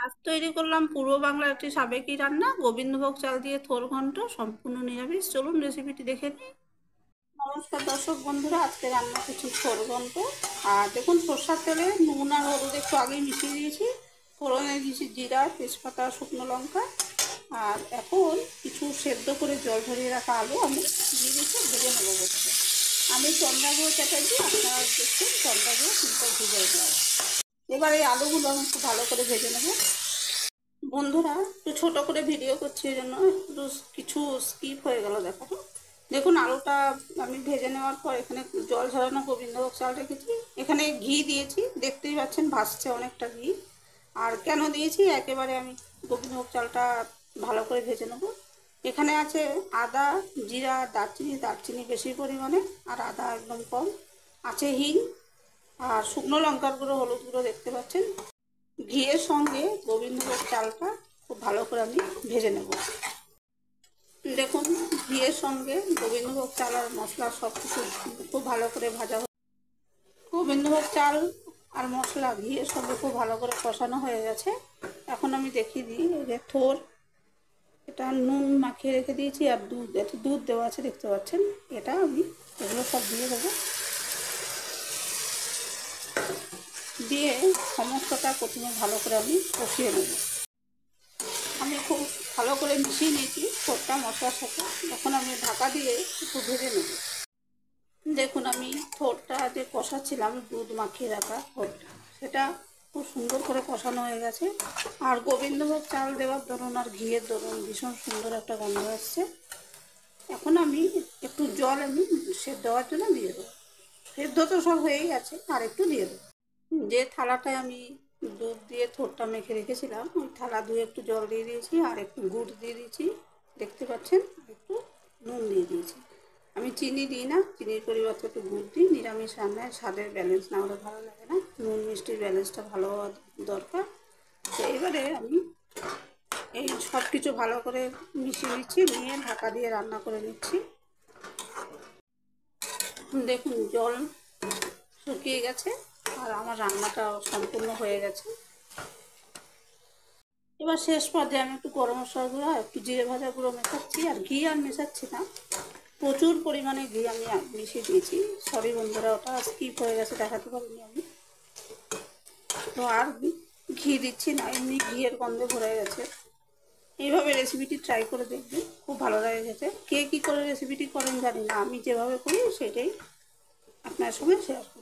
আজ তৈরি করলাম পূর্ব বাংলার একটি সাবেকি রান্না, গোবিন্দভোগ চাল দিয়ে থোর ঘন্ট, সম্পূর্ণ নিরামিষ। চলুন রেসিপিটি দেখে নিই। নমস্কার দর্শক বন্ধুরা, আজকে রান্না করছি থোর ঘন্ট। আর দেখুন, সরষার তেলে নুন আর হলুদ একটু আগেই মিশিয়ে দিয়েছি। ফোড়নে দিয়েছি জিরা, তেজপাতা, শুকনো লঙ্কা। আর এখন কিছু সেদ্ধ করে জল ঝরিয়ে রাখা আলু আমি দিয়ে দিয়েছি, ভেজে নেবো বলতে। আমি চন্দ্রাগুলো চাটাচ্ছি, আপনারা দেখছেন চন্দ্রাগুলো কিন্তু ভেজে দেওয়া। এবার এই আলুগুলো আমি একটু ভালো করে ভেজে নেবো। বন্ধুরা, একটু ছোট করে ভিডিও করছি, এই জন্য একটু কিছু স্কিপ হয়ে গেল দেখানো। দেখুন, আলুটা আমি ভেজে নেওয়ার পর এখানে জল ঝরানো গোবিন্দভোগ চাল রেখেছি। এখানে ঘি দিয়েছি, দেখতেই পাচ্ছেন ভাসছে অনেকটা ঘি। আর কেন দিয়েছি, একেবারে আমি গোবিন্দভোগ চালটা ভালো করে ভেজে নেব। এখানে আছে আদা, জিরা, দারচিনি। দারচিনি বেশি পরিমাণে, আর আদা একদম কম। আছে হিং, আর শুকনো লঙ্কার গুঁড়ো, হলুদ গুঁড়ো দেখতে পাচ্ছেন। ঘিয়ের সঙ্গে গোবিন্দভোগ চালটা খুব ভালো করে আমি ভেজে নেব। দেখুন, ঘিয়ের সঙ্গে গোবিন্দভোগ চাল আর মশলা সব কিছু খুব ভালো করে ভাজা। গোবিন্দভোগ চাল আর মশলা ঘিয়ের সঙ্গে খুব ভালো করে কষানো হয়ে গেছে। এখন আমি দেখিয়ে দিই, এই যে থোর, এটা নুন মাখিয়ে রেখে দিয়েছি, আর দুধ, একটু দুধ দেওয়া আছে দেখতে পাচ্ছেন। এটা আমি এগুলো সব দিয়ে দেবো, দিয়ে সমস্তটা প্রথমে ভালো করে আমি কষিয়ে নেব। আমি খুব ভালো করে মিশিয়ে নিয়েছি থোরটা মশলার সাথে। এখন আমি ঢাকা দিয়ে একটু ভেজে নেব। দেখুন, আমি থোরটা যে কষাচ্ছিলাম, দুধ মাখিয়ে রাখা থোরটা, সেটা খুব সুন্দর করে কষানো হয়ে গেছে। আর গোবিন্দভোগ চাল দেওয়ার দরুন আর ঘিয়ের দরুন ভীষণ সুন্দর একটা গন্ধ আসছে। এখন আমি একটু জল আমি দেওয়ার জন্য দিয়ে দেবো। সেদ্ধ তো সব হয়েই গেছে, আর একটু দিয়ে দেবো। যে থালাটায় আমি দুধ দিয়ে থোরটা মেখে রেখেছিলাম, ওই থালা ধুয়ে একটু জল দিয়ে দিয়েছি, আর একটু গুড় দিয়ে দিয়েছি দেখতে পাচ্ছেন, একটু নুন দিয়ে দিয়েছি। আমি চিনি দিই না, চিনির পরিবর্তে একটু গুড় দিই। নিরামিষ রান্নায় স্বাদের ব্যালেন্স না হলে ভালো লাগে না, নুন মিষ্টির ব্যালেন্সটা ভালো হওয়া দরকার। তো এবারে আমি এই সব কিছু ভালো করে মিশিয়ে নিচ্ছি, নিয়ে ঢাকা দিয়ে রান্না করে নিচ্ছি। দেখুন, জল শুকিয়ে গেছে, আর আমার রান্নাটা সম্পূর্ণ হয়ে গেছে। এবার শেষ পর্যায়ে আমি একটু গরম মশলা গুঁড়ো, একটু জিরে ভাজা গুঁড়ো মেশাচ্ছি। আর ঘি আর মেশাচ্ছি না, প্রচুর পরিমাণে ঘি আমি মিশিয়ে দিয়েছি। সরি বন্ধুরা, ওটা স্কিপ হয়ে গেছে, দেখাতে পারিনি আমি। তো আর ঘি দিচ্ছি না, এমনি ঘিয়ের গন্ধে ভরে গেছে। এইভাবে রেসিপিটি ট্রাই করে দেখবেন, খুব ভালো লাগে খেতে। কে কী করে রেসিপিটি করেন জানি না, আমি যেভাবে করি সেটাই আপনার সঙ্গে শেয়ার করব।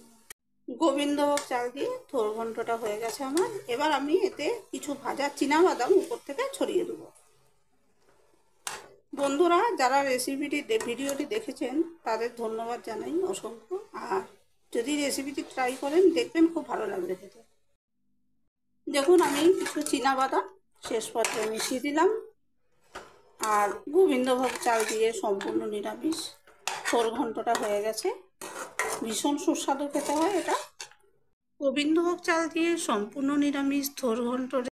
গোবিন্দভোগ চাল দিয়ে থোর ঘন্টটা হয়ে গেছে আমার। এবার আমি এতে কিছু ভাজা চীনাবাদাম উপর থেকে ছড়িয়ে দেবো। বন্ধুরা, যারা ভিডিওটি দেখেছেন তাদের ধন্যবাদ জানাই অসংখ্য। আর যদি রেসিপিটি ট্রাই করেন, দেখবেন খুব ভালো লাগবে খেতে। দেখুন, আমি কিছু চীনাবাদাম শেষ পর্যায়ে মিশিয়ে দিলাম। আর গোবিন্দভোগ চাল দিয়ে সম্পূর্ণ নিরামিষ থোর ঘন্টটা হয়ে গেছে। ভীষণ সুস্বাদু খেতে হয় এটা। গোবিন্দভোগ চাল দিয়ে সম্পূর্ণ নিরামিষ থোর ঘন্ট